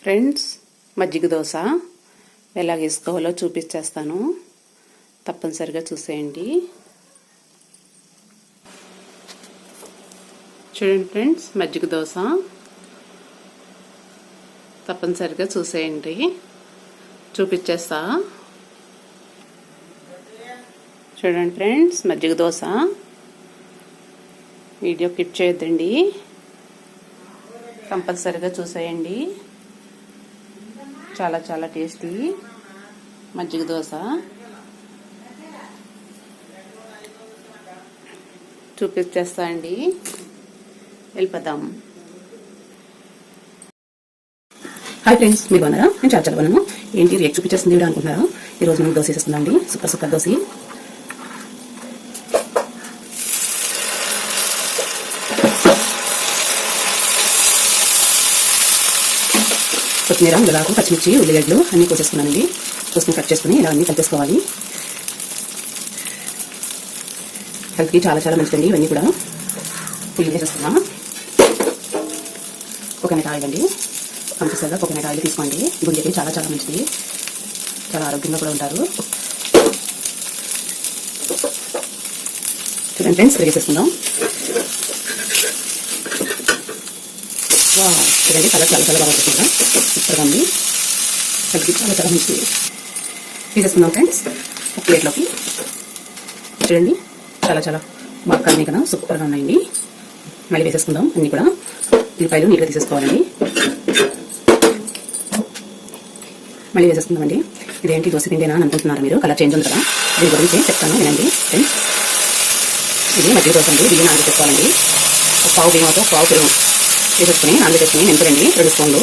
Friends, మజ్జిగ దోశ ఎలా వేసుకోవాలో చూపించేస్తాను. తప్పనిసరిగా చూసేయండి. చూడండి ఫ్రెండ్స్, మజ్జిగ దోశ తప్పనిసరిగా చూసేయండి. చూపించేస్తా. చూడండి ఫ్రెండ్స్, మజ్జిగ దోశ. వీడియో క్లిప్ చేయొద్దండి, కంపల్సరిగా చూసేయండి. చాలా చాలా టేస్టీ మజ్జిగ దోశ. చూపించేస్తా అండి, వెళ్ళిపోదాం. హాయ్ ఫ్రెండ్స్, మీరు బాగున్నారా? నేను చాలా బాగున్నాను. ఏంటి రేట్ చూపించేస్తుంది వీడియో అనుకుంటున్నారా? ఈరోజు మనం దోశ వేసేస్తున్నాం అండి. Super super dosa. కొత్తిమీర, ములగాకు, పచ్చిమిర్చి, ఉల్లిగడ్డలు అన్నీ కోసేసుకున్నానండి. కోసుకుని కట్ చేసుకుని ఇలా అన్నీ కలిపేసుకోవాలి. హెల్త్కి చాలా చాలా మంచిదండి ఇవన్నీ కూడా. పుల్లి వేసేస్తున్నాం. కోకోనట్ ఆయిల్ అండి, కంపల్సరిగా కోకోనట్ ఆయిల్ తీసుకోండి. గుండెకి చాలా చాలా మంచిది, చాలా ఆరోగ్యంగా కూడా ఉంటారు. చూడండి ఫ్రెండ్స్, వేసేసుకుందాం. చూడండి, కలర్ చాలా చాలా బాగా వస్తుందా, సూపర్గా ఉంది. కలిపి చాలా చాలా మంచిది. తీసేసుకుందాం ఫ్రెండ్స్ ఒక ప్లేట్లోకి. చూడండి, చాలా చాలా బాగా కలిగినాయి కదా, సూపర్గా ఉన్నాయండి. మళ్ళీ వేసేసుకుందాం అన్నీ కూడా. ఉల్లిపాయలు నీట్గా తీసేసుకోవాలండి. మళ్ళీ వేసేసుకుందామండి. ఇదేంటి దోశ పిండేనా అని అనుకుంటున్నారు మీరు? కలర్ చేంజ్ ఉంది కదా, దీని గురించి చెప్తాను వినండి ఫ్రెండ్స్. ఇది మజ్జిగ దోశ అండి. బియ్యం నానబెట్టుకోవాలండి. ఒక పావు బియ్యంతో పావు పెరుగు వేసేసుకుని నానబెట్టేసుకుని మెంతులండి 2 స్పూన్లు,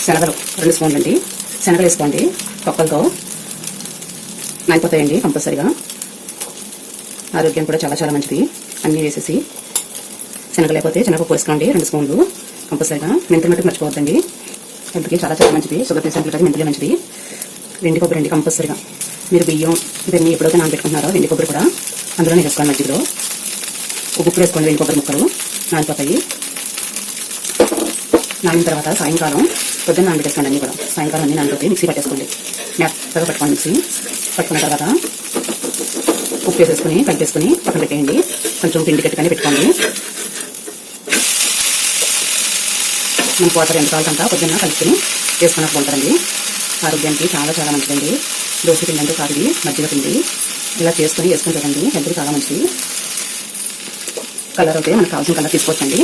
శనగలు 2 స్పూన్లు అండి. శనగలు వేసుకోండి, పక్కలతో నానిపోతాయండి కంపల్సరిగా. ఆరోగ్యం కూడా చాలా చాలా మంచిది. అన్నీ వేసేసి శనగ లేకపోతే శనగపప్పు వేసుకోండి 2 స్పూన్లు కంపల్సరిగా. మెంతులు మట్టుకు మర్చిపోవద్దండి, హెల్త్కి చాలా చాలా మంచిది. షుగర్ పేషెంట్లు కదా మెంతులే మంచిది. వెండి కొబ్బరి అండి కంపల్సరిగా. మీరు బియ్యం ఇవన్నీ ఎప్పుడైతే నానబెట్టుకుంటున్నారో వెండి కొబ్బరి కూడా అందులోనే వేసుకోండి. మజ్జిగలో ఒక ఉప్పు వేసుకోండి. వెండి కొబ్బరి ముక్కలు నానిపోతాయి. నానిన తర్వాత సాయంకాలం పొద్దున్న నానబెట్టేసుకోండి. అన్నీ కూడా సాయంకాలం అన్నీ నానబెట్టి మిక్సీ పట్టేసుకోండి. మెత్తగా పట్టుకోండి. మిక్సీ పట్టుకున్న తర్వాత ఉప్పు వేసేసుకుని కలిపేసుకుని పక్కన పెట్టేయండి. కొంచెం పిండి కట్టుకొని పెట్టుకోండి. మనకు వాటర్ ఎంత కావాలంతా పొద్దున్న కలుపుకొని వేసుకున్నట్టు ఉంటారండి. ఆరోగ్యానికి చాలా చాలా మంచిదండి. దోశ పిండి అంటే కాదు, ఇది మజ్జిగ పిండి. ఇలా చేసుకుని వేసుకుంటారండి, హెల్త్కి చాలా మంచిది. కలర్ అయితే మనకు కావాల్సిన కలర్ తీసుకోవచ్చండి.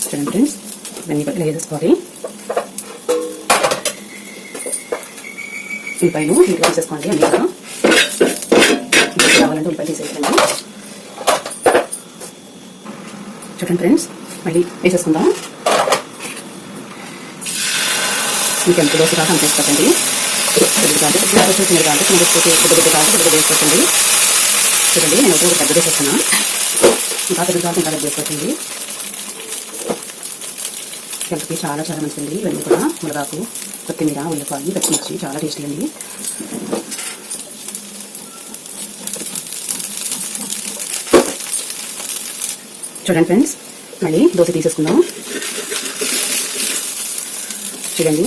చూడండి ఫ్రెండ్స్, ఇవన్నీ ఇలా వేసేసుకోవాలి. ఉల్లిపాయలు నీట్గా వేసేసుకోండి. అన్నీ కూడా కావాలంటే ఉల్లిపాయలు తీసేయండి. చూడండి ఫ్రెండ్స్, మళ్ళీ వేసేసుకుందాం. మీకు ఎంత దోశ కాక అంత వేసుకోండి. పెద్ద కాదు చిన్న దోశ, చిన్నది కాదు చిన్న దోశ, పెద్ద కాదు పెద్ద వేసుకోండి. చూడండి, నేను ఒక పెద్ద దోశ వేస్తున్నా. ఇంకా పెద్ద కాదు ఇంకా పెద్ద వేసుకోండి. హెల్త్కి చాలా చాలా మంచిది. ఇవన్నీ కూడా మునగాకు, కొత్తిమీర, ఉల్లిపాయ, పచ్చిమిర్చి చాలా టేస్టీ అండి. చూడండి ఫ్రెండ్స్, మళ్ళీ దోశ తీసేసుకుందాం. చూడండి,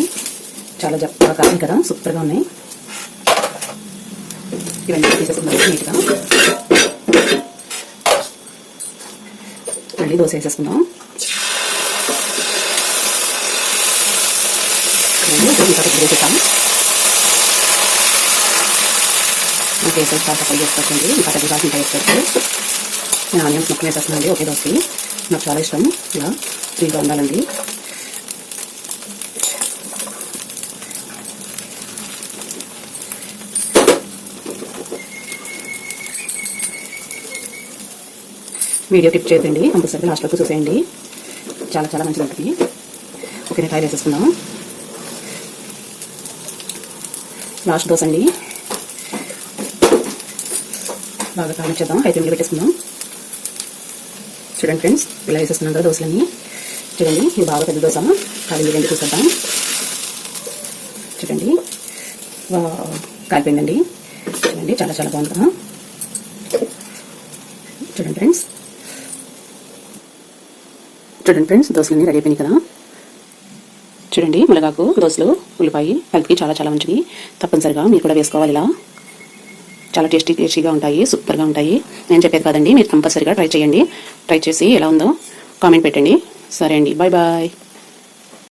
చాలా జప్పగా కాదు కదా, సూపర్గా ఉన్నాయి. ఇవన్నీ తీసేసుకుందాం నీట్గా. మళ్ళీ దోశ వేసేసుకుందాం. ఇంకా పెద్ద వేసేస్తాం. ఇంకా వేసేసి చాలా తక్కువ వేసుకోవచ్చండి. ఇంకా పెద్ద కాదు ఇంకా వేసుకోవచ్చు. నేను ఆనియన్స్ మొక్క వేసేస్తున్నానండి ఒకే దోశకి. నాకు చాలా ఇష్టం ఇలా ఫ్రీగా ఉండాలండి. వీడియో క్లిప్ చేయదండి, కంపల్సరీ లాస్ట్ వరకు చూసేయండి. చాలా చాలా మంచిది ఉంటుంది. ఓకే, ఫ్రై వేసేసుకుందాం. లాస్ట్ దోశ అండి, బాగా కానిచ్చేద్దాం. హై ఫ్లేమ్లో పెట్టేసుకుందాం. చూడండి ఫ్రెండ్స్, ఇలా వేసేస్తున్నాం కదా దోశలన్నీ. చూడండి, ఇది బాగా పెద్ద దోశ. కాలింది రెండు చూసేద్దాం. చూడండి, కాలిపోయిందండి. చూడండి, చాలా చాలా బాగుంది కదా. చూడండి ఫ్రెండ్స్, దోశలన్నీ రెడీ అయిపోయినాయి కదా. చూడండి, మునగాకు, దోసలు, ఉల్లిపాయ హెల్త్కి చాలా చాలా మంచిది. తప్పనిసరిగా మీరు కూడా వేసుకోవాలి. ఇలా చాలా టేస్టీగా ఉంటాయి, సూపర్గా ఉంటాయి. నేను చెప్పేది కాదండి, మీరు కంపల్సరిగా ట్రై చేయండి. ట్రై చేసి ఎలా ఉందో కామెంట్ పెట్టండి. సరే అండి, బాయ్ బాయ్.